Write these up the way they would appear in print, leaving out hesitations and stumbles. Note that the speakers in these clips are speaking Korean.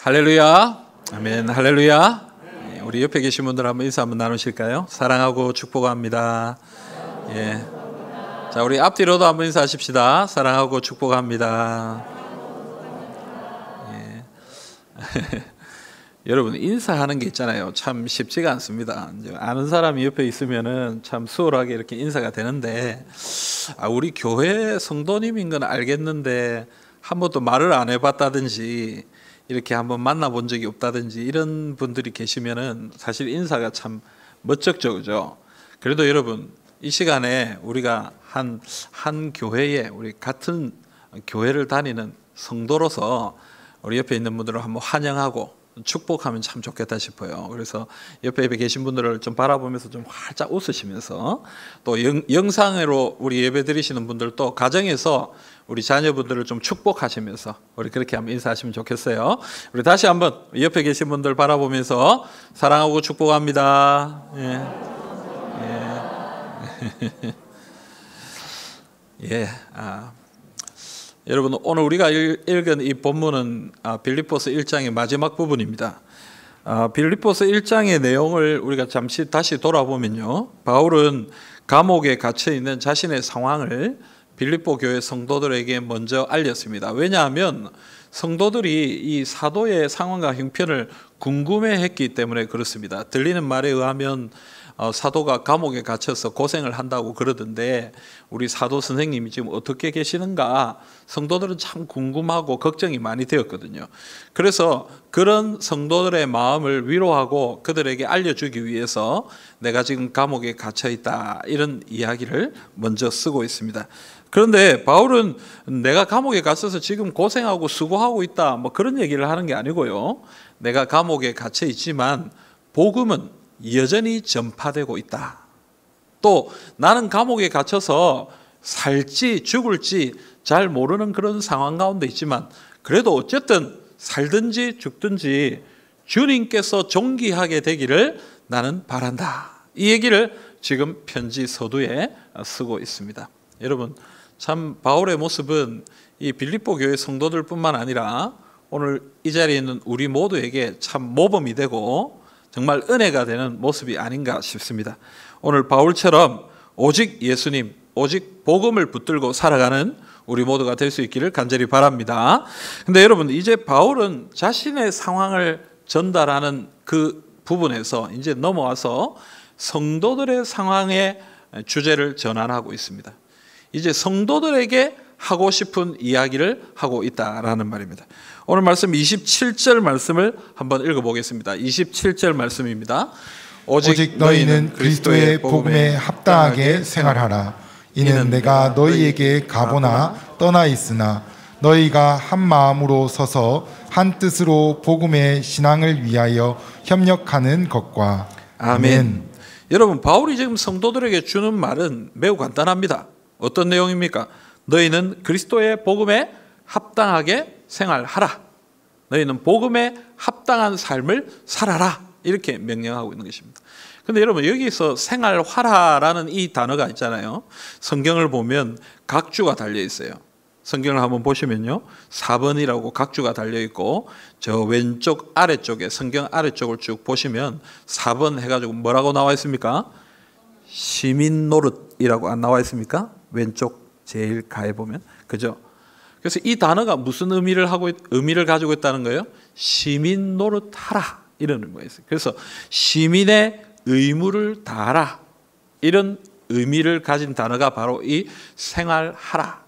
할렐루야. 아멘. 할렐루야. 우리 옆에 계신 분들 한번 인사 한번 나누실까요? 사랑하고 축복합니다. 예. 자, 우리 앞뒤로도 한번 인사하십시다. 사랑하고 축복합니다. 예. 여러분, 인사하는 게 있잖아요. 참 쉽지가 않습니다. 아는 사람이 옆에 있으면은 참 수월하게 이렇게 인사가 되는데, 우리 교회 성도님인 건 알겠는데 한 번도 말을 안 해봤다든지 이렇게 한번 만나본 적이 없다든지 이런 분들이 계시면은 사실 인사가 참 멋쩍죠, 그죠? 그래도 여러분, 이 시간에 우리가 한 교회에 우리 같은 교회를 다니는 성도로서 우리 옆에 있는 분들을 한번 환영하고 축복하면 참 좋겠다 싶어요. 그래서 옆에 계신 분들을 좀 바라보면서 좀 활짝 웃으시면서, 또 영상으로 우리 예배 드리시는 분들도 가정에서 우리 자녀분들을 좀 축복하시면서 우리 그렇게 한번 인사하시면 좋겠어요. 우리 다시 한번 옆에 계신 분들 바라보면서 사랑하고 축복합니다. 예. 예. 여러분, 오늘 우리가 읽은 이 본문은 빌립보서 1장의 마지막 부분입니다. 빌립보서 1장의 내용을 우리가 잠시 다시 돌아보면요, 바울은 감옥에 갇혀 있는 자신의 상황을 빌립보 교회 성도들에게 먼저 알렸습니다. 왜냐하면 성도들이 이 사도의 상황과 형편을 궁금해했기 때문에 그렇습니다. 들리는 말에 의하면 사도가 감옥에 갇혀서 고생을 한다고 그러던데, 우리 사도 선생님이 지금 어떻게 계시는가 성도들은 참 궁금하고 걱정이 많이 되었거든요. 그래서 그런 성도들의 마음을 위로하고 그들에게 알려주기 위해서 내가 지금 감옥에 갇혀 있다, 이런 이야기를 먼저 쓰고 있습니다. 그런데 바울은 내가 감옥에 갇혀서 지금 고생하고 수고하고 있다, 뭐 그런 얘기를 하는 게 아니고요, 내가 감옥에 갇혀 있지만 복음은 여전히 전파되고 있다. 또 나는 감옥에 갇혀서 살지 죽을지 잘 모르는 그런 상황 가운데 있지만, 그래도 어쨌든 살든지 죽든지 주님께서 존귀하게 되기를 나는 바란다. 이 얘기를 지금 편지 서두에 쓰고 있습니다. 여러분, 참 바울의 모습은 이 빌립보 교회 성도들뿐만 아니라 오늘 이 자리에 있는 우리 모두에게 참 모범이 되고 정말 은혜가 되는 모습이 아닌가 싶습니다. 오늘 바울처럼 오직 예수님, 오직 복음을 붙들고 살아가는 우리 모두가 될 수 있기를 간절히 바랍니다. 근데 여러분, 이제 바울은 자신의 상황을 전달하는 그 부분에서 이제 넘어와서 성도들의 상황의 주제를 전환하고 있습니다. 이제 성도들에게 하고 싶은 이야기를 하고 있다라는 말입니다. 오늘 말씀 27절 말씀을 한번 읽어보겠습니다. 27절 말씀입니다. 오직 너희는 그리스도의 복음에 합당하게 생활하라. 이는 내가 너희에게 가보나 떠나 있으나 너희가 한 마음으로 서서 한 뜻으로 복음의 신앙을 위하여 협력하는 것과. 아멘. 여러분, 바울이 지금 성도들에게 주는 말은 매우 간단합니다. 어떤 내용입니까? 너희는 그리스도의 복음에 합당하게 생활하라. 너희는 복음에 합당한 삶을 살아라. 이렇게 명령하고 있는 것입니다. 그런데 여러분, 여기서 생활하라라는 이 단어가 있잖아요. 성경을 보면 각주가 달려 있어요. 성경을 한번 보시면요, 4번이라고 각주가 달려 있고, 저 왼쪽 아래쪽에, 성경 아래쪽을 쭉 보시면 4번 해가지고 뭐라고 나와 있습니까? 시민 노릇이라고 안 나와 있습니까? 왼쪽 제일 가에 보면, 그죠? 그래서 이 단어가 무슨 의미를 가지고 있다는 거예요? 시민 노릇하라, 이런 의미가 있어요. 그래서 시민의 의무를 다하라, 이런 의미를 가진 단어가 바로 이 생활하라.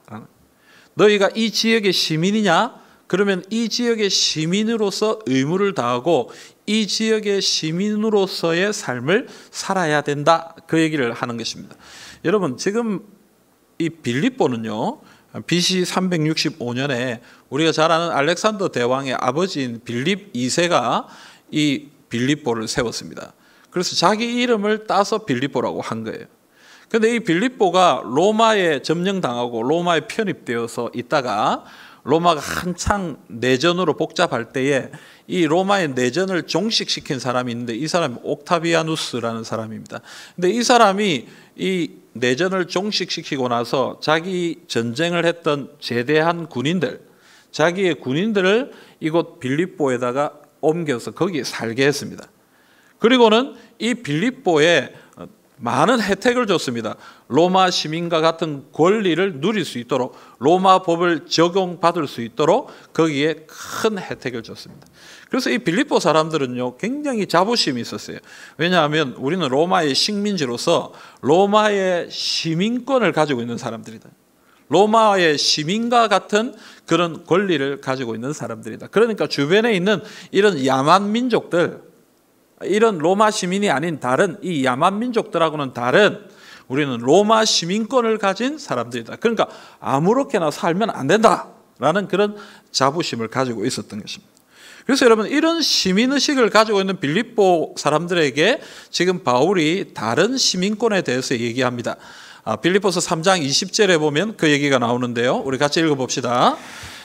너희가 이 지역의 시민이냐? 그러면 이 지역의 시민으로서 의무를 다하고 이 지역의 시민으로서의 삶을 살아야 된다, 그 얘기를 하는 것입니다. 여러분, 지금 이 빌립보는요, BC 365년에 우리가 잘 아는 알렉산더 대왕의 아버지인 빌립 2세가 이 빌립보를 세웠습니다. 그래서 자기 이름을 따서 빌립보라고 한 거예요. 그런데 이 빌립보가 로마에 점령당하고 로마에 편입되어서 있다가 로마가 한창 내전으로 복잡할 때에 이 로마의 내전을 종식시킨 사람이 있는데, 이 사람이 옥타비아누스라는 사람입니다. 근데 이 사람이 이 내전을 종식시키고 나서 자기 전쟁을 했던 제대한 군인들, 자기의 군인들을 이곳 빌립보에다가 옮겨서 거기에 살게 했습니다. 그리고는 이 빌립보에 많은 혜택을 줬습니다. 로마 시민과 같은 권리를 누릴 수 있도록, 로마 법을 적용받을 수 있도록 거기에 큰 혜택을 줬습니다. 그래서 이 빌립보 사람들은요, 굉장히 자부심이 있었어요. 왜냐하면 우리는 로마의 식민지로서 로마의 시민권을 가지고 있는 사람들이다. 로마의 시민과 같은 그런 권리를 가지고 있는 사람들이다. 그러니까 주변에 있는 이런 야만 민족들, 이런 로마 시민이 아닌 다른 이 야만 민족들하고는 다른 우리는 로마 시민권을 가진 사람들이다. 그러니까 아무렇게나 살면 안 된다라는 그런 자부심을 가지고 있었던 것입니다. 그래서 여러분, 이런 시민의식을 가지고 있는 빌립보 사람들에게 지금 바울이 다른 시민권에 대해서 얘기합니다. 빌립보서 3장 20절에 보면 그 얘기가 나오는데요. 우리 같이 읽어봅시다.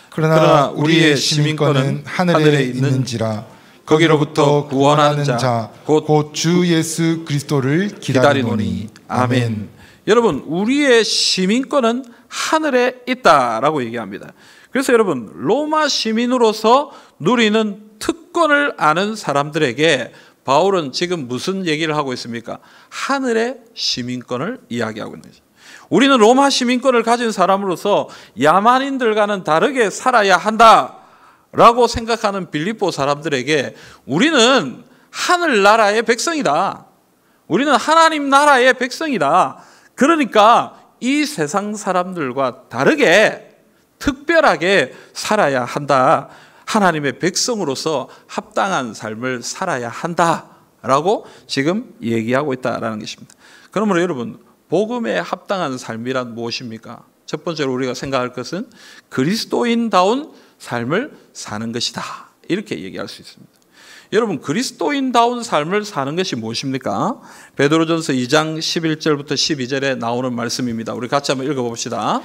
그러나 우리의 시민권은 하늘에 있는지라 거기로부터 구원하는 자 곧 주 예수 그리스도를 기다리노니. 아멘. 여러분, 우리의 시민권은 하늘에 있다라고 얘기합니다. 그래서 여러분, 로마 시민으로서 누리는 특권을 아는 사람들에게 바울은 지금 무슨 얘기를 하고 있습니까? 하늘의 시민권을 이야기하고 있는 거죠. 우리는 로마 시민권을 가진 사람으로서 야만인들과는 다르게 살아야 한다라고 생각하는 빌립보 사람들에게 우리는 하늘나라의 백성이다. 우리는 하나님 나라의 백성이다. 그러니까 이 세상 사람들과 다르게 특별하게 살아야 한다. 하나님의 백성으로서 합당한 삶을 살아야 한다라고 지금 얘기하고 있다라는 것입니다. 그러므로 여러분, 복음에 합당한 삶이란 무엇입니까? 첫 번째로 우리가 생각할 것은 그리스도인다운 삶을 사는 것이다. 이렇게 얘기할 수 있습니다. 여러분, 그리스도인다운 삶을 사는 것이 무엇입니까? 베드로전서 2장 11절부터 12절에 나오는 말씀입니다. 우리 같이 한번 읽어봅시다.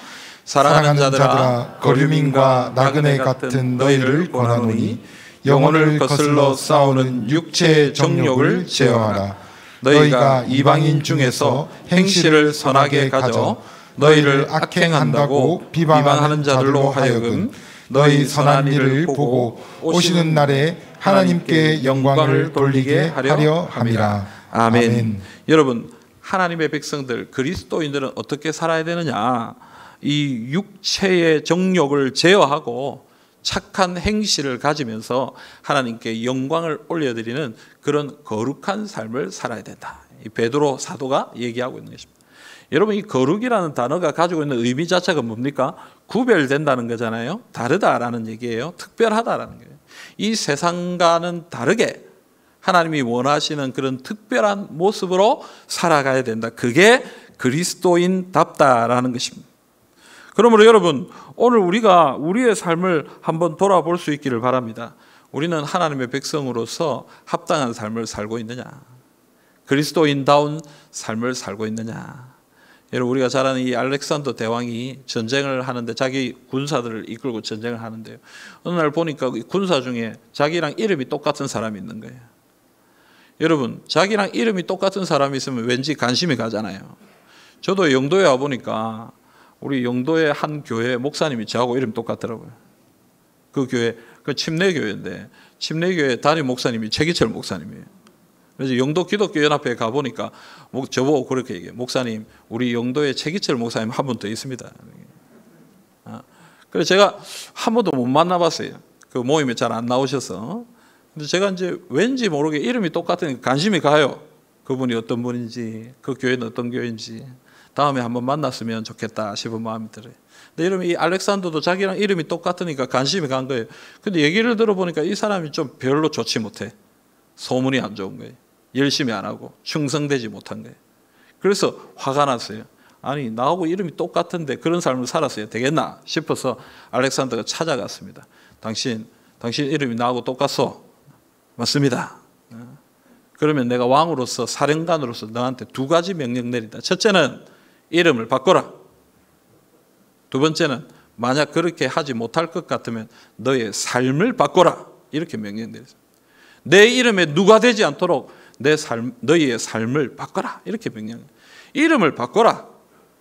사랑하는 자들아, 거류민과 나그네 같은 너희를 권하노니 영혼을 거슬러 싸우는 육체의 정욕을 제어하라. 너희가 이방인 중에서 행실을 선하게 가져 너희를 악행한다고 비방하는 자들로 하여금 너희 선한 일을 보고 오시는 날에 하나님께 영광을 돌리게 하려 함이라. 아멘. 여러분, 하나님의 백성들, 그리스도인들은 어떻게 살아야 되느냐? 이 육체의 정욕을 제어하고 착한 행실을 가지면서 하나님께 영광을 올려드리는 그런 거룩한 삶을 살아야 된다. 이 베드로 사도가 얘기하고 있는 것입니다. 여러분, 이 거룩이라는 단어가 가지고 있는 의미 자체가 뭡니까? 구별된다는 거잖아요. 다르다라는 얘기예요. 특별하다라는 거예요. 이 세상과는 다르게 하나님이 원하시는 그런 특별한 모습으로 살아가야 된다. 그게 그리스도인답다라는 것입니다. 그러므로 여러분, 오늘 우리가 우리의 삶을 한번 돌아볼 수 있기를 바랍니다. 우리는 하나님의 백성으로서 합당한 삶을 살고 있느냐? 그리스도인다운 삶을 살고 있느냐? 여러분, 우리가 잘 아는 이 알렉산더 대왕이 전쟁을 하는데 자기 군사들을 이끌고 전쟁을 하는데요. 어느 날 보니까 군사 중에 자기랑 이름이 똑같은 사람이 있는 거예요. 여러분, 자기랑 이름이 똑같은 사람이 있으면 왠지 관심이 가잖아요. 저도 영도에 와보니까 우리 영도의 한 교회 목사님이 저하고 이름 똑같더라고요. 그 교회, 그 침례교회인데 침례교회 담임 목사님이 최기철 목사님이에요. 그래서 영도 기독교 연합회에 가보니까 저보고 그렇게 얘기해요. 목사님, 우리 영도에 최기철 목사님 한 분 더 있습니다. 그래서 제가 한 번도 못 만나봤어요. 그 모임에 잘 안 나오셔서. 근데 제가 이제 왠지 모르게 이름이 똑같으니까 관심이 가요. 그분이 어떤 분인지, 그 교회는 어떤 교회인지. 다음에 한번 만났으면 좋겠다 싶은 마음이 들어요. 근데 이름이 이 알렉산더도 자기랑 이름이 똑같으니까 관심이 간 거예요. 근데 얘기를 들어보니까 이 사람이 좀 별로 좋지 못해. 소문이 안 좋은 거예요. 열심히 안 하고 충성되지 못한 거예요. 그래서 화가 났어요. 아니, 나하고 이름이 똑같은데 그런 삶을 살았어야 되겠나 싶어서 알렉산더가 찾아갔습니다. 당신 이름이 나하고 똑같소? 맞습니다. 그러면 내가 왕으로서, 사령관으로서 너한테 두 가지 명령 내린다. 첫째는 이름을 바꿔라. 두 번째는 만약 그렇게 하지 못할 것 같으면 너의 삶을 바꿔라. 이렇게 명령 내렸어요. 내 이름에 누가 되지 않도록 너희의 삶을 바꿔라. 이렇게 명령. 이름을 바꿔라.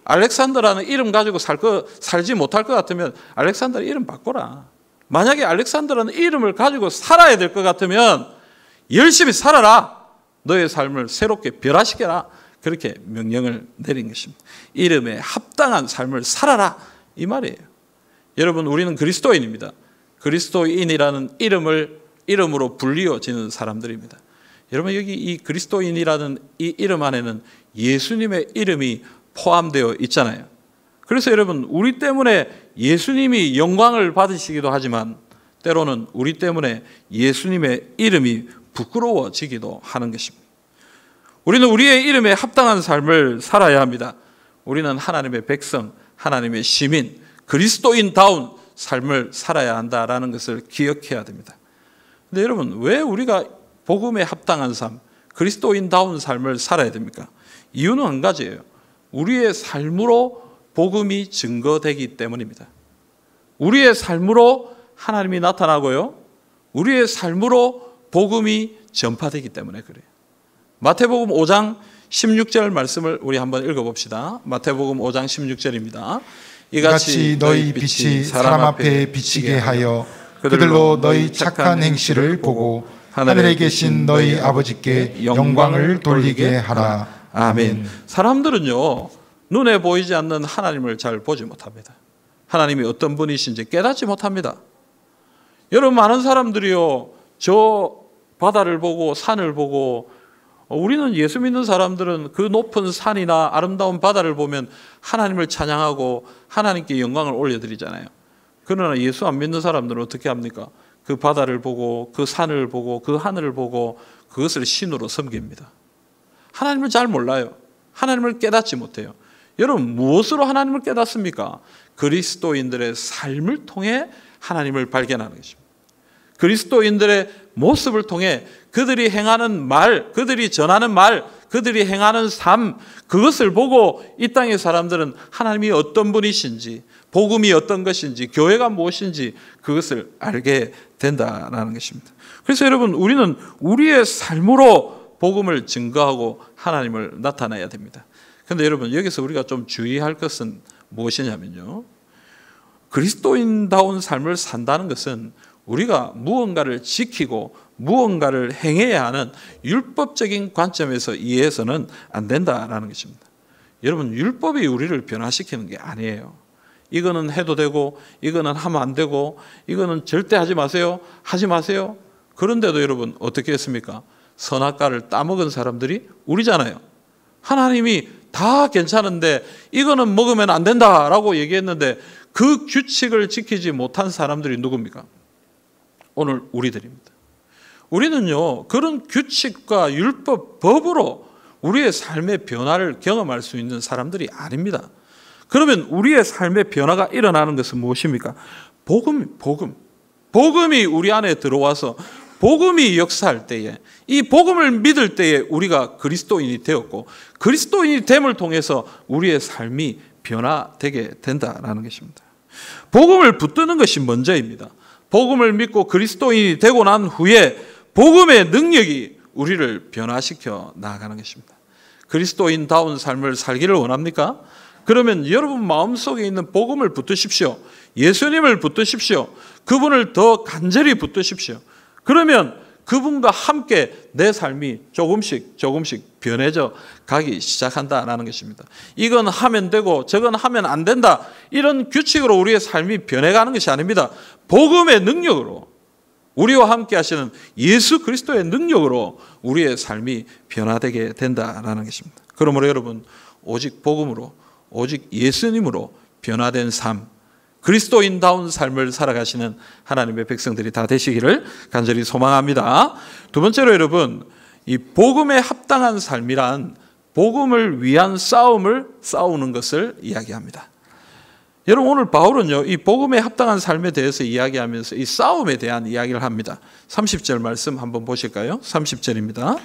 알렉산더라는 이름 가지고 살지 못할 것 같으면 알렉산더 이름 바꿔라. 만약에 알렉산더라는 이름을 가지고 살아야 될 것 같으면 열심히 살아라. 너의 삶을 새롭게 변화시켜라. 그렇게 명령을 내린 것입니다. 이름에 합당한 삶을 살아라. 이 말이에요. 여러분, 우리는 그리스도인입니다. 그리스도인이라는 이름으로 불리워지는 사람들입니다. 여러분, 여기 이 그리스도인이라는 이 이름 안에는 예수님의 이름이 포함되어 있잖아요. 그래서 여러분, 우리 때문에 예수님이 영광을 받으시기도 하지만 때로는 우리 때문에 예수님의 이름이 부끄러워지기도 하는 것입니다. 우리는 우리의 이름에 합당한 삶을 살아야 합니다. 우리는 하나님의 백성, 하나님의 시민, 그리스도인다운 삶을 살아야 한다라는 것을 기억해야 됩니다. 근데 여러분, 왜 우리가 복음에 합당한 삶, 그리스도인다운 삶을 살아야 됩니까? 이유는 한 가지예요. 우리의 삶으로 복음이 증거되기 때문입니다. 우리의 삶으로 하나님이 나타나고요, 우리의 삶으로 복음이 전파되기 때문에 그래요. 마태복음 5장 16절 말씀을 우리 한번 읽어봅시다. 마태복음 5장 16절입니다. 이같이 너희 빛이 사람 앞에 비치게 하여 그들로 너희 착한 행실을 보고 하늘에 계신 너희 아버지께 영광을 돌리게 하라. 아멘. 사람들은요, 눈에 보이지 않는 하나님을 잘 보지 못합니다. 하나님이 어떤 분이신지 깨닫지 못합니다. 여러분, 많은 사람들이요, 저 바다를 보고 산을 보고, 우리는 예수 믿는 사람들은 그 높은 산이나 아름다운 바다를 보면 하나님을 찬양하고 하나님께 영광을 올려드리잖아요. 그러나 예수 안 믿는 사람들은 어떻게 합니까? 그 바다를 보고 그 산을 보고 그 하늘을 보고 그것을 신으로 섬깁니다. 하나님을 잘 몰라요. 하나님을 깨닫지 못해요. 여러분, 무엇으로 하나님을 깨닫습니까? 그리스도인들의 삶을 통해 하나님을 발견하는 것입니다. 그리스도인들의 모습을 통해 그들이 행하는 말, 그들이 전하는 말, 그들이 행하는 삶, 그것을 보고 이 땅의 사람들은 하나님이 어떤 분이신지, 복음이 어떤 것인지, 교회가 무엇인지 그것을 알게 된다는 것입니다. 그래서 여러분, 우리는 우리의 삶으로 복음을 증거하고 하나님을 나타내야 됩니다. 그런데 여러분, 여기서 우리가 좀 주의할 것은 무엇이냐면요, 그리스도인다운 삶을 산다는 것은 우리가 무언가를 지키고 무언가를 행해야 하는 율법적인 관점에서 이해해서는 안 된다라는 것입니다. 여러분, 율법이 우리를 변화시키는 게 아니에요. 이거는 해도 되고 이거는 하면 안 되고 이거는 절대 하지 마세요, 하지 마세요. 그런데도 여러분, 어떻게 했습니까? 선악과를 따먹은 사람들이 우리잖아요. 하나님이 다 괜찮은데 이거는 먹으면 안 된다라고 얘기했는데 그 규칙을 지키지 못한 사람들이 누굽니까? 오늘 우리들입니다. 우리는요, 그런 규칙과 율법, 법으로 우리의 삶의 변화를 경험할 수 있는 사람들이 아닙니다. 그러면 우리의 삶의 변화가 일어나는 것은 무엇입니까? 복음이 우리 안에 들어와서 복음이 역사할 때에, 이 복음을 믿을 때에 우리가 그리스도인이 되었고, 그리스도인이 됨을 통해서 우리의 삶이 변화되게 된다는 것입니다. 복음을 붙드는 것이 먼저입니다. 복음을 믿고 그리스도인이 되고 난 후에 복음의 능력이 우리를 변화시켜 나아가는 것입니다. 그리스도인다운 삶을 살기를 원합니까? 그러면 여러분 마음속에 있는 복음을 붙드십시오. 예수님을 붙드십시오. 그분을 더 간절히 붙드십시오. 그러면 그분과 함께 내 삶이 조금씩 변해져 가기 시작한다는 것입니다. 이건 하면 되고 저건 하면 안 된다, 이런 규칙으로 우리의 삶이 변해가는 것이 아닙니다. 복음의 능력으로, 우리와 함께 하시는 예수 그리스도의 능력으로 우리의 삶이 변화되게 된다는 것입니다. 그러므로 여러분, 오직 복음으로, 오직 예수님으로 변화된 삶, 그리스도인다운 삶을 살아가시는 하나님의 백성들이 다 되시기를 간절히 소망합니다. 두 번째로 여러분, 이 복음에 합당한 삶이란 복음을 위한 싸움을 싸우는 것을 이야기합니다. 여러분, 오늘 바울은요, 이 복음에 합당한 삶에 대해서 이야기하면서 이 싸움에 대한 이야기를 합니다. 30절 말씀 한번 보실까요? 30절입니다.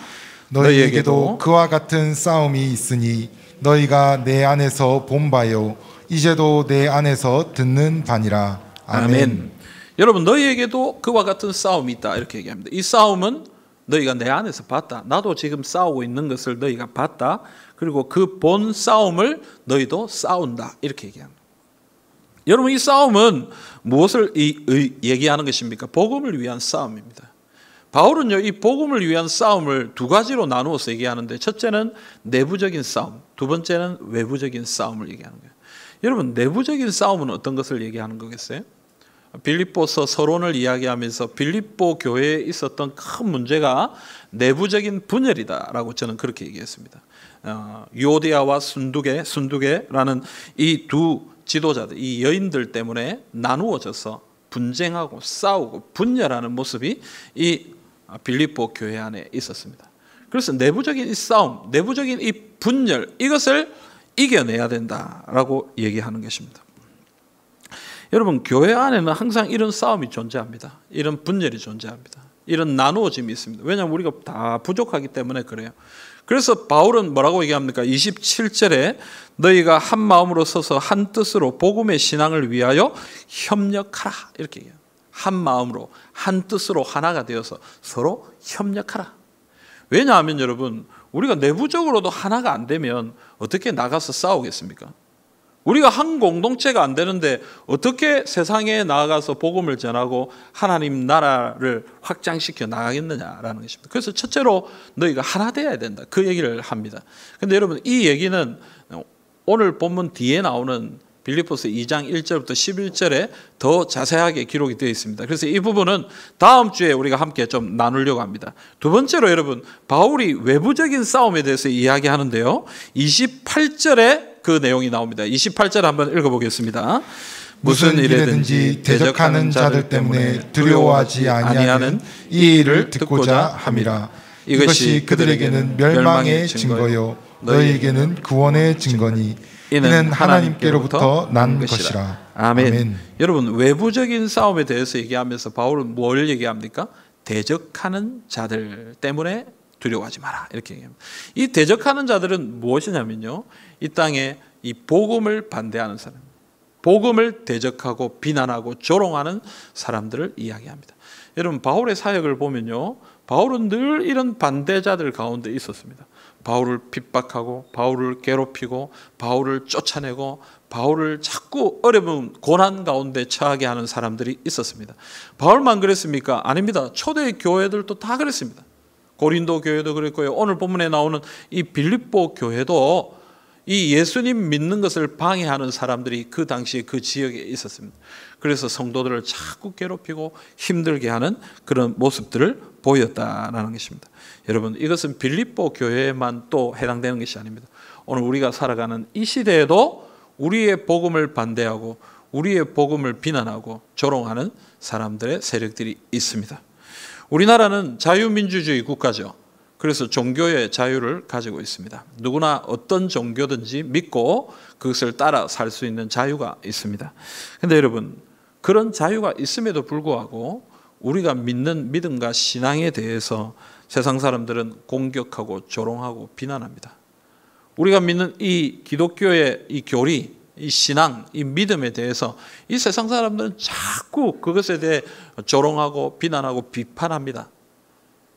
너희에게도 그와 같은 싸움이 있으니 너희가 내 안에서 본 바요 이제도 내 안에서 듣는 바니라. 아멘. 여러분, 너희에게도 그와 같은 싸움이 있다, 이렇게 얘기합니다. 이 싸움은 너희가 내 안에서 봤다. 나도 지금 싸우고 있는 것을 너희가 봤다. 그리고 그 본 싸움을 너희도 싸운다, 이렇게 얘기합니다. 여러분, 이 싸움은 무엇을 얘기하는 것입니까? 복음을 위한 싸움입니다. 바울은요, 이 복음을 위한 싸움을 두 가지로 나누어서 얘기하는데, 첫째는 내부적인 싸움, 두 번째는 외부적인 싸움을 얘기하는 거예요. 여러분, 내부적인 싸움은 어떤 것을 얘기하는 거겠어요? 빌립보서 서론을 이야기하면서 빌립보 교회에 있었던 큰 문제가 내부적인 분열이다라고 저는 그렇게 얘기했습니다. 유오디아와 순두계라는 이 두 지도자들, 이 여인들 때문에 나누어져서 분쟁하고 싸우고 분열하는 모습이 이 빌립보 교회 안에 있었습니다. 그래서 내부적인 이 싸움, 내부적인 이 분열, 이것을 이겨내야 된다라고 얘기하는 것입니다. 여러분, 교회 안에는 항상 이런 싸움이 존재합니다. 이런 분열이 존재합니다. 이런 나누어짐이 있습니다. 왜냐하면 우리가 다 부족하기 때문에 그래요. 그래서 바울은 뭐라고 얘기합니까? 27절에 너희가 한 마음으로 서서 한 뜻으로 복음의 신앙을 위하여 협력하라, 이렇게 얘기해요. 한 마음으로 한 뜻으로 하나가 되어서 서로 협력하라. 왜냐하면 여러분, 우리가 내부적으로도 하나가 안 되면 어떻게 나가서 싸우겠습니까? 우리가 한 공동체가 안 되는데 어떻게 세상에 나아가서 복음을 전하고 하나님 나라를 확장시켜 나가겠느냐라는 것입니다. 그래서 첫째로 너희가 하나 되어야 된다, 그 얘기를 합니다. 그런데 여러분, 이 얘기는 오늘 본문 뒤에 나오는 빌립보서 2장 1절부터 11절에 더 자세하게 기록이 되어 있습니다. 그래서 이 부분은 다음 주에 우리가 함께 좀 나누려고 합니다. 두 번째로 여러분, 바울이 외부적인 싸움에 대해서 이야기하는데요, 28절에 그 내용이 나옵니다. 28절 한번 읽어보겠습니다. 무슨 일에든지 대적하는 자들 때문에 두려워하지 아니하는 이 일을 듣고자 함이라. 이것이 그들에게는 멸망의 증거요 너희에게는 구원의 증거니 이는 하나님께로부터 난 것이라. 아멘. 여러분, 외부적인 싸움에 대해서 얘기하면서 바울은 뭘 얘기합니까? 대적하는 자들 때문에 두려워하지 마라, 이렇게 얘기합니다. 이 대적하는 자들은 무엇이냐면요, 이 땅에 이 복음을 반대하는 사람, 복음을 대적하고 비난하고 조롱하는 사람들을 이야기합니다. 여러분, 바울의 사역을 보면요, 바울은 늘 이런 반대자들 가운데 있었습니다. 바울을 핍박하고 바울을 괴롭히고 바울을 쫓아내고 바울을 자꾸 어려운 고난 가운데 처하게 하는 사람들이 있었습니다. 바울만 그랬습니까? 아닙니다. 초대 교회들도 다 그랬습니다. 고린도 교회도 그랬고요, 오늘 본문에 나오는 이 빌립보 교회도 이 예수님 믿는 것을 방해하는 사람들이 그 당시에 그 지역에 있었습니다. 그래서 성도들을 자꾸 괴롭히고 힘들게 하는 그런 모습들을 보였다라는 것입니다. 여러분, 이것은 빌립보 교회에만 또 해당되는 것이 아닙니다. 오늘 우리가 살아가는 이 시대에도 우리의 복음을 반대하고 우리의 복음을 비난하고 조롱하는 사람들의 세력들이 있습니다. 우리나라는 자유민주주의 국가죠. 그래서 종교의 자유를 가지고 있습니다. 누구나 어떤 종교든지 믿고 그것을 따라 살 수 있는 자유가 있습니다. 그런데 여러분, 그런 자유가 있음에도 불구하고 우리가 믿는 믿음과 신앙에 대해서 세상 사람들은 공격하고 조롱하고 비난합니다. 우리가 믿는 이 기독교의 이 교리, 이 신앙, 이 믿음에 대해서 이 세상 사람들은 자꾸 그것에 대해 조롱하고 비난하고 비판합니다.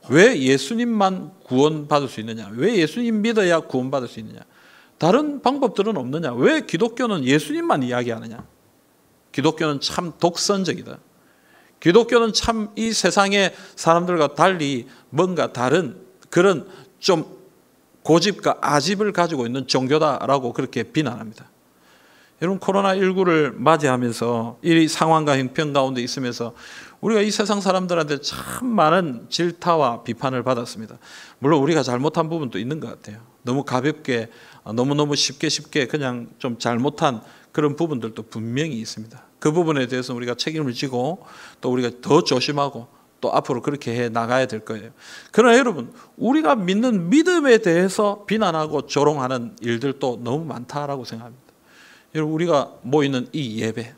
왜 예수님만 구원받을 수 있느냐? 왜 예수님 믿어야 구원받을 수 있느냐? 다른 방법들은 없느냐? 왜 기독교는 예수님만 이야기하느냐? 기독교는 참 독선적이다. 기독교는 참 이 세상의 사람들과 달리 뭔가 다른 그런 좀 고집과 아집을 가지고 있는 종교다라고 그렇게 비난합니다. 여러분, 코로나19를 맞이하면서 이 상황과 형편 가운데 있으면서 우리가 이 세상 사람들한테 참 많은 질타와 비판을 받았습니다. 물론 우리가 잘못한 부분도 있는 것 같아요. 너무 가볍게, 너무너무 쉽게 그냥 좀 잘못한 그런 부분들도 분명히 있습니다. 그 부분에 대해서 우리가 책임을 지고 또 우리가 더 조심하고 또 앞으로 그렇게 해 나가야 될 거예요. 그러나 여러분, 우리가 믿는 믿음에 대해서 비난하고 조롱하는 일들도 너무 많다라고 생각합니다. 여러분, 우리가 모이는 이 예배,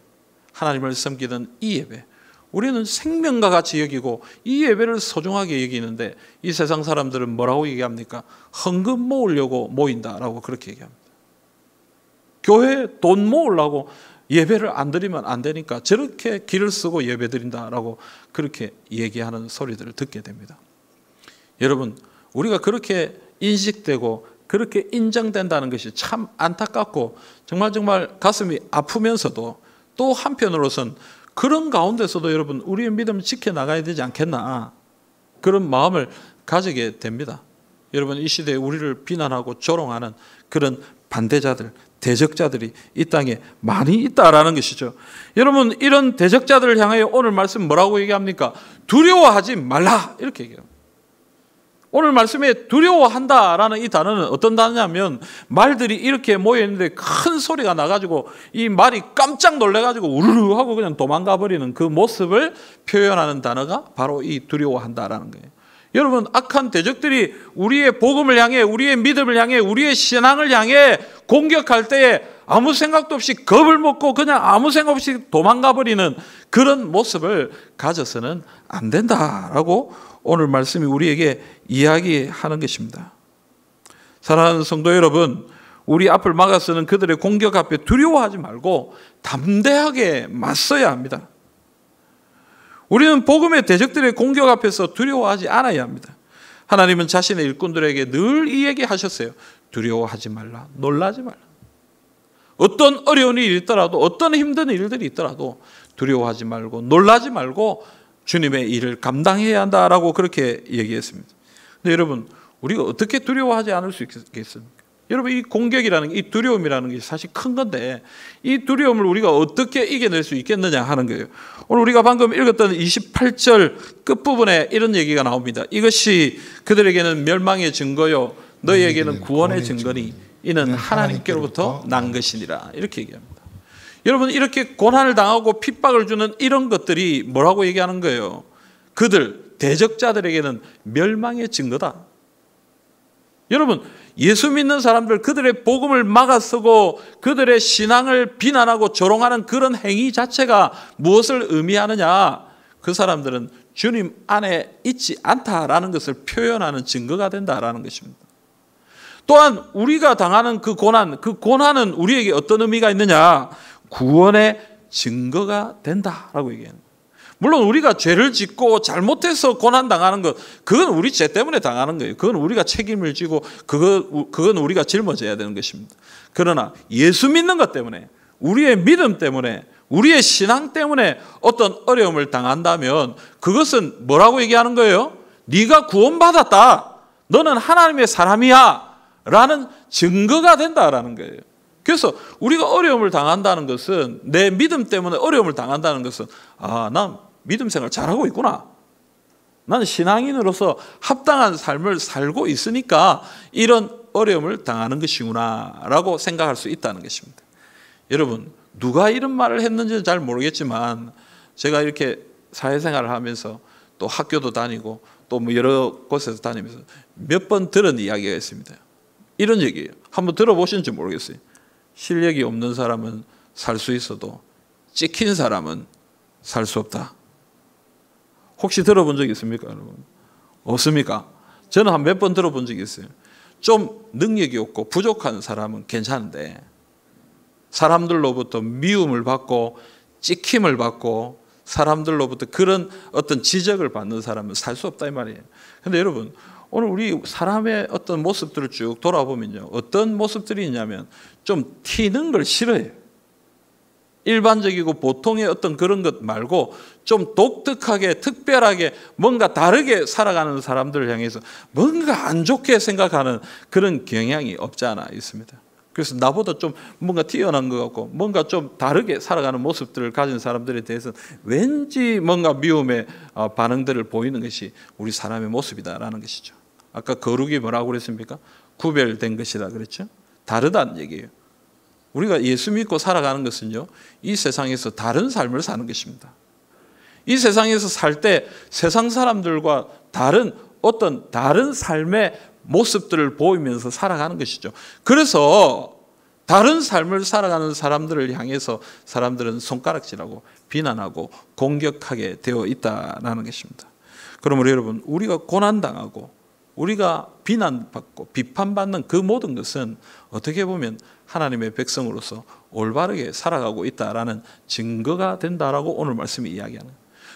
하나님을 섬기는 이 예배, 우리는 생명과 같이 여기고 이 예배를 소중하게 여기는데 이 세상 사람들은 뭐라고 얘기합니까? 헌금 모으려고 모인다라고 그렇게 얘기합니다. 교회에 돈 모으려고 예배를 안 드리면 안 되니까 저렇게 길을 쓰고 예배 드린다라고 그렇게 얘기하는 소리들을 듣게 됩니다. 여러분, 우리가 그렇게 인식되고 그렇게 인정된다는 것이 참 안타깝고 정말 가슴이 아프면서도 또 한편으로선 그런 가운데서도 여러분 우리의 믿음을 지켜나가야 되지 않겠나, 그런 마음을 가지게 됩니다. 여러분, 이 시대에 우리를 비난하고 조롱하는 그런 반대자들, 대적자들이 이 땅에 많이 있다라는 것이죠. 여러분, 이런 대적자들을 향하여 오늘 말씀 뭐라고 얘기합니까? 두려워하지 말라, 이렇게 얘기합니다. 오늘 말씀에 두려워한다라는 이 단어는 어떤 단어냐면, 말들이 이렇게 모여있는데 큰 소리가 나가지고 이 말이 깜짝 놀래가지고 우르르 하고 그냥 도망가 버리는 그 모습을 표현하는 단어가 바로 이 두려워한다라는 거예요. 여러분, 악한 대적들이 우리의 복음을 향해, 우리의 믿음을 향해, 우리의 신앙을 향해 공격할 때에 아무 생각도 없이 겁을 먹고 그냥 아무 생각 없이 도망가 버리는 그런 모습을 가져서는 안 된다라고 오늘 말씀이 우리에게 이야기하는 것입니다. 사랑하는 성도 여러분, 우리 앞을 막아서는 그들의 공격 앞에 두려워하지 말고 담대하게 맞서야 합니다. 우리는 복음의 대적들의 공격 앞에서 두려워하지 않아야 합니다. 하나님은 자신의 일꾼들에게 늘 이 얘기 하셨어요. 두려워하지 말라, 놀라지 말라. 어떤 어려운 일이 있더라도, 어떤 힘든 일들이 있더라도 두려워하지 말고 놀라지 말고 주님의 일을 감당해야 한다라고 그렇게 얘기했습니다. 근데 여러분, 우리가 어떻게 두려워하지 않을 수 있겠습니까? 여러분, 이 공격이라는 게, 이 두려움이라는 게 사실 큰 건데 이 두려움을 우리가 어떻게 이겨낼 수 있겠느냐 하는 거예요. 오늘 우리가 방금 읽었던 28절 끝부분에 이런 얘기가 나옵니다. 이것이 그들에게는 멸망의 증거요 너희에게는 구원의 증거니 이는 하나님께로부터 난 것이니라, 이렇게 얘기합니다. 여러분, 이렇게 고난을 당하고 핍박을 주는 이런 것들이 뭐라고 얘기하는 거예요? 그들, 대적자들에게는 멸망의 증거다. 여러분, 예수 믿는 사람들, 그들의 복음을 막아서고 그들의 신앙을 비난하고 조롱하는 그런 행위 자체가 무엇을 의미하느냐? 그 사람들은 주님 안에 있지 않다라는 것을 표현하는 증거가 된다라는 것입니다. 또한 우리가 당하는 그 고난은 우리에게 어떤 의미가 있느냐? 구원의 증거가 된다라고 얘기합니다. 물론 우리가 죄를 짓고 잘못해서 고난당하는 것, 그건 우리 죄 때문에 당하는 거예요. 그건 우리가 책임을 지고 그건 우리가 짊어져야 되는 것입니다. 그러나 예수 믿는 것 때문에, 우리의 믿음 때문에, 우리의 신앙 때문에 어떤 어려움을 당한다면 그것은 뭐라고 얘기하는 거예요? 네가 구원받았다, 너는 하나님의 사람이야 라는 증거가 된다라는 거예요. 그래서 우리가 어려움을 당한다는 것은, 내 믿음 때문에 어려움을 당한다는 것은, 난 믿음 생활 잘하고 있구나, 나는 신앙인으로서 합당한 삶을 살고 있으니까 이런 어려움을 당하는 것이구나 라고 생각할 수 있다는 것입니다. 여러분, 누가 이런 말을 했는지는 잘 모르겠지만 제가 이렇게 사회생활을 하면서 또 학교도 다니고 또 뭐 여러 곳에서 다니면서 몇 번 들은 이야기가 있습니다. 이런 얘기예요. 한번 들어보신지 모르겠어요. 실력이 없는 사람은 살 수 있어도 찍힌 사람은 살 수 없다. 혹시 들어본 적 있습니까, 여러분? 없습니까? 저는 한 몇 번 들어본 적이 있어요. 좀 능력이 없고 부족한 사람은 괜찮은데 사람들로부터 미움을 받고 찍힘을 받고 사람들로부터 그런 어떤 지적을 받는 사람은 살 수 없다 이 말이에요. 그런데 여러분, 오늘 우리 사람의 어떤 모습들을 쭉 돌아보면요, 어떤 모습들이 있냐면 좀 튀는 걸 싫어해요. 일반적이고 보통의 어떤 그런 것 말고 좀 독특하게, 특별하게 뭔가 다르게 살아가는 사람들을 향해서 뭔가 안 좋게 생각하는 그런 경향이 없지 않아 있습니다. 그래서 나보다 좀 뭔가 뛰어난 것 같고 뭔가 좀 다르게 살아가는 모습들을 가진 사람들에 대해서는 왠지 뭔가 미움의 반응들을 보이는 것이 우리 사람의 모습이다라는 것이죠. 아까 거룩이 뭐라고 그랬습니까? 구별된 것이다 그랬죠. 다르다는 얘기예요. 우리가 예수 믿고 살아가는 것은요, 이 세상에서 다른 삶을 사는 것입니다. 이 세상에서 살 때 세상 사람들과 어떤 다른 삶의 모습들을 보이면서 살아가는 것이죠. 그래서 다른 삶을 살아가는 사람들을 향해서 사람들은 손가락질하고 비난하고 공격하게 되어 있다는 것입니다. 그러므로 여러분, 우리가 고난당하고 우리가 비난받고 비판받는 그 모든 것은 어떻게 보면 하나님의 백성으로서 올바르게 살아가고 있다라는 증거가 된다라고 오늘 말씀이 이야기하는.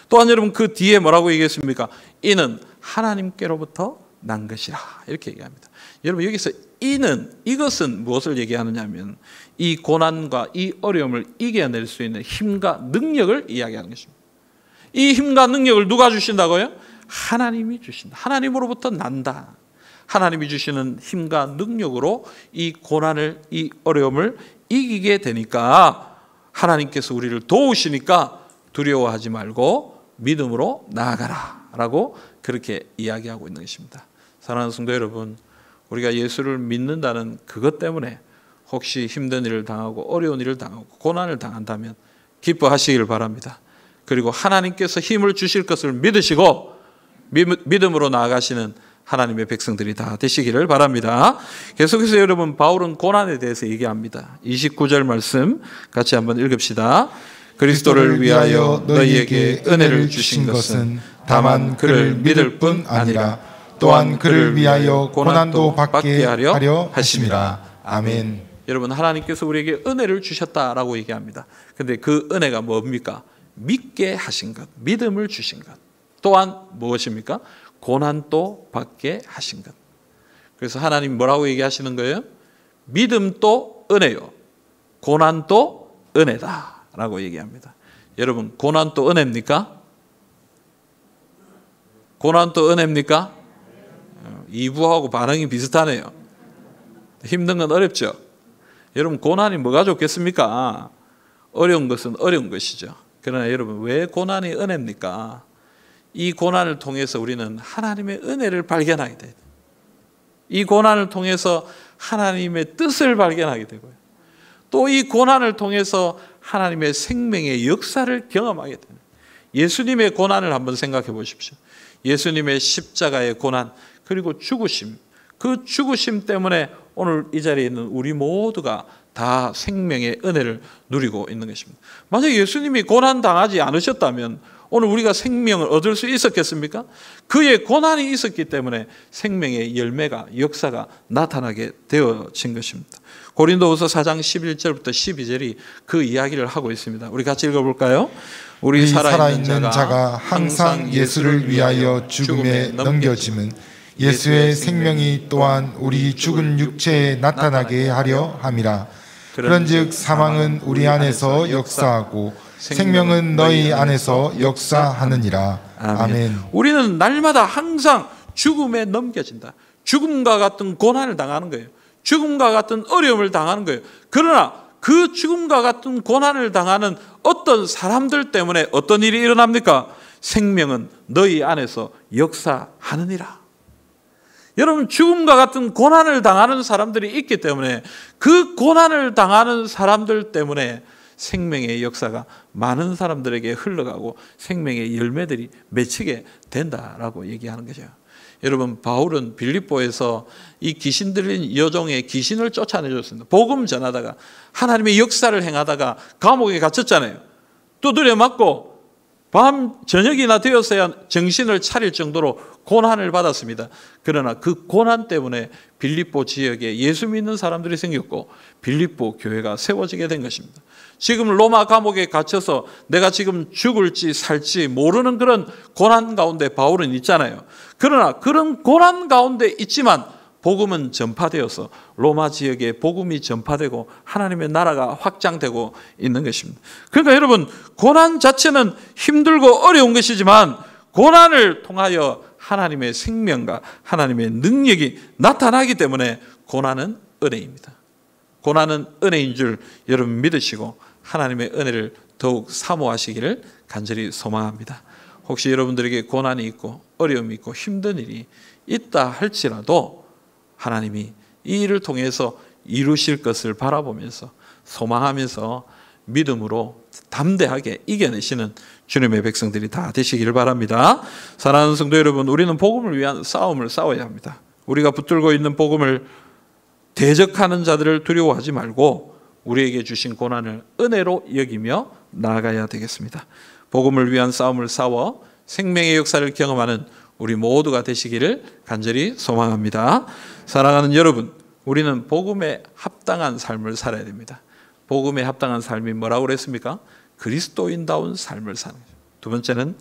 또한 여러분, 그 뒤에 뭐라고 얘기했습니까? 이는 하나님께로부터 난 것이라 이렇게 얘기합니다. 여러분 여기서 이것은 무엇을 얘기하느냐면 이 고난과 이 어려움을 이겨낼 수 있는 힘과 능력을 이야기하는 것입니다. 이 힘과 능력을 누가 주신다고요? 하나님이 주신다. 하나님으로부터 난다. 하나님이 주시는 힘과 능력으로 이 고난을, 이 어려움을 이기게 되니까 하나님께서 우리를 도우시니까 두려워하지 말고 믿음으로 나아가라 라고 그렇게 이야기하고 있는 것입니다. 사랑하는 성도 여러분, 우리가 예수를 믿는다는 그것 때문에 혹시 힘든 일을 당하고 어려운 일을 당하고 고난을 당한다면 기뻐하시길 바랍니다. 그리고 하나님께서 힘을 주실 것을 믿으시고 믿음으로 나아가시는 하나님의 백성들이 다 되시기를 바랍니다. 계속해서 여러분 바울은 고난에 대해서 얘기합니다. 29절 말씀 같이 한번 읽읍시다. 그리스도를 위하여 너희에게 은혜를 주신 것은 다만 그를 믿을 뿐 아니라 또한 그를 위하여 고난도 받게 하려 하심이라. 아멘. 여러분 하나님께서 우리에게 은혜를 주셨다라고 얘기합니다. 근데 그 은혜가 뭡니까? 믿게 하신 것, 믿음을 주신 것. 또한 무엇입니까? 고난도 받게 하신 것. 그래서 하나님 뭐라고 얘기하시는 거예요? 믿음도 은혜요, 고난도 은혜다 라고 얘기합니다. 여러분 고난도 은혜입니까? 고난도 은혜입니까? 2부하고 반응이 비슷하네요. 힘든 건 어렵죠. 여러분 고난이 뭐가 좋겠습니까? 어려운 것은 어려운 것이죠. 그러나 여러분 왜 고난이 은혜입니까? 이 고난을 통해서 우리는 하나님의 은혜를 발견하게 돼요. 이 고난을 통해서 하나님의 뜻을 발견하게 되고요. 또 이 고난을 통해서 하나님의 생명의 역사를 경험하게 돼요. 예수님의 고난을 한번 생각해 보십시오. 예수님의 십자가의 고난 그리고 죽으심, 그 죽으심 때문에 오늘 이 자리에 있는 우리 모두가 다 생명의 은혜를 누리고 있는 것입니다. 만약 예수님이 고난 당하지 않으셨다면 오늘 우리가 생명을 얻을 수 있었겠습니까? 그의 고난이 있었기 때문에 생명의 열매가, 역사가 나타나게 되어진 것입니다. 고린도후서 4장 11절부터 12절이 그 이야기를 하고 있습니다. 우리 같이 읽어볼까요? 우리 살아있는 자가 항상 예수를 위하여 죽음에 넘겨짐은 예수의 생명이 또한 우리 죽은 육체에 나타나게 하려 함이라. 그런즉 사망은 우리 안에서 역사하고 생명은 너희 안에서 역사하느니라. 아멘. 우리는 날마다 항상 죽음에 넘겨진다. 죽음과 같은 고난을 당하는 거예요. 죽음과 같은 어려움을 당하는 거예요. 그러나 그 죽음과 같은 고난을 당하는 어떤 사람들 때문에 어떤 일이 일어납니까? 생명은 너희 안에서 역사하느니라. 여러분 죽음과 같은 고난을 당하는 사람들이 있기 때문에 그 고난을 당하는 사람들 때문에 생명의 역사가 많은 사람들에게 흘러가고 생명의 열매들이 맺히게 된다라고 얘기하는 거죠. 여러분 바울은 빌립보에서 이 귀신 들린 여종의 귀신을 쫓아내줬습니다. 복음 전하다가 하나님의 역사를 행하다가 감옥에 갇혔잖아요. 두드려 맞고 밤 저녁이나 되었어야 정신을 차릴 정도로 고난을 받았습니다. 그러나 그 고난 때문에 빌립보 지역에 예수 믿는 사람들이 생겼고 빌립보 교회가 세워지게 된 것입니다. 지금 로마 감옥에 갇혀서 내가 지금 죽을지 살지 모르는 그런 고난 가운데 바울은 있잖아요. 그러나 그런 고난 가운데 있지만 복음은 전파되어서 로마 지역에 복음이 전파되고 하나님의 나라가 확장되고 있는 것입니다. 그러니까 여러분 고난 자체는 힘들고 어려운 것이지만 고난을 통하여 하나님의 생명과 하나님의 능력이 나타나기 때문에 고난은 은혜입니다. 고난은 은혜인 줄 여러분 믿으시고 하나님의 은혜를 더욱 사모하시기를 간절히 소망합니다. 혹시 여러분들에게 고난이 있고 어려움이 있고 힘든 일이 있다 할지라도 하나님이 이 일을 통해서 이루실 것을 바라보면서 소망하면서 믿음으로 담대하게 이겨내시는 주님의 백성들이 다 되시기를 바랍니다. 사랑하는 성도 여러분, 우리는 복음을 위한 싸움을 싸워야 합니다. 우리가 붙들고 있는 복음을 대적하는 자들을 두려워하지 말고 우리에게 주신 고난을 은혜로 여기며 나아가야 되겠습니다. 복음을 위한 싸움을 싸워 생명의 역사를 경험하는 우리 모두가 되시기를 간절히 소망합니다. 사랑하는 여러분, 우리는 복음에 합당한 삶을 살아야 됩니다. 복음에 합당한 삶이 뭐라고 그랬습니까? 그리스도인다운 삶을 사는 거죠. 두 번째는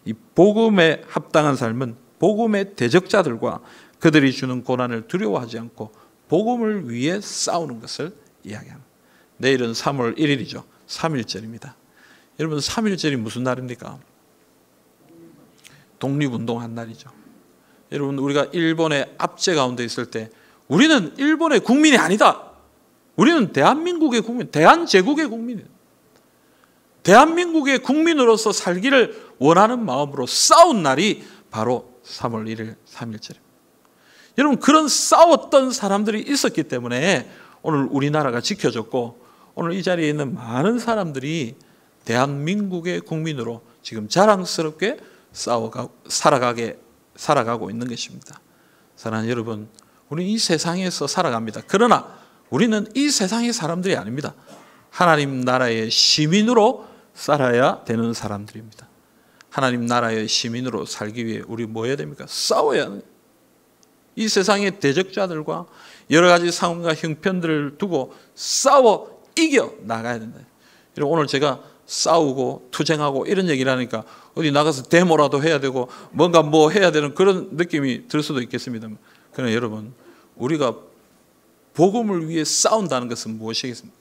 이 복음에 합당한 삶은 복음의 대적자들과 그들이 주는 고난을 두려워하지 않고 복음을 위해 싸우는 것을 이야기합니다. 내일은 3월 1일이죠. 3.1절입니다. 여러분 3.1절이 무슨 날입니까? 독립운동한 날이죠. 여러분 우리가 일본의 압제 가운데 있을 때 우리는 일본의 국민이 아니다. 우리는 대한민국의 국민, 대한제국의 국민이에요. 대한민국의 국민으로서 살기를 원하는 마음으로 싸운 날이 바로 3월 1일 3.1절입니다. 여러분 그런 싸웠던 사람들이 있었기 때문에 오늘 우리나라가 지켜졌고 오늘 이 자리에 있는 많은 사람들이 대한민국의 국민으로 지금 자랑스럽게 살아가고 있는 것입니다. 사랑하는 여러분, 우리는 이 세상에서 살아갑니다. 그러나 우리는 이 세상의 사람들이 아닙니다. 하나님 나라의 시민으로 살아야 되는 사람들입니다. 하나님 나라의 시민으로 살기 위해 우리 뭐 해야 됩니까? 싸워야 합니다. 이 세상의 대적자들과 여러 가지 상황과 형편들을 두고 싸워 이겨 나가야 된다. 오늘 제가 싸우고 투쟁하고 이런 얘기를 하니까 어디 나가서 데모라도 해야 되고 뭔가 뭐 해야 되는 그런 느낌이 들 수도 있겠습니다. 그러나 여러분 우리가 복음을 위해 싸운다는 것은 무엇이겠습니까?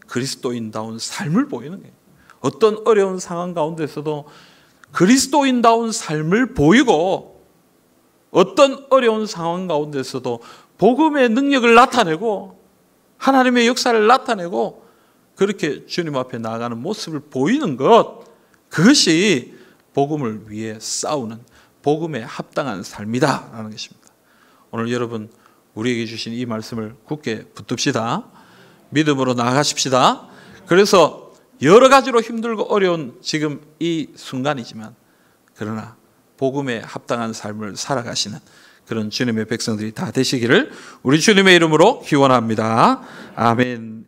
그리스도인다운 삶을 보이는 거예요. 어떤 어려운 상황 가운데서도 그리스도인다운 삶을 보이고 어떤 어려운 상황 가운데서도 복음의 능력을 나타내고 하나님의 역사를 나타내고 그렇게 주님 앞에 나아가는 모습을 보이는 것, 그것이 복음을 위해 싸우는 복음에 합당한 삶이다라는 것입니다. 오늘 여러분 우리에게 주신 이 말씀을 굳게 붙듭시다. 믿음으로 나아가십시다. 그래서 여러 가지로 힘들고 어려운 지금 이 순간이지만 그러나 복음에 합당한 삶을 살아가시는 그런 주님의 백성들이 다 되시기를 우리 주님의 이름으로 기원합니다. 아멘.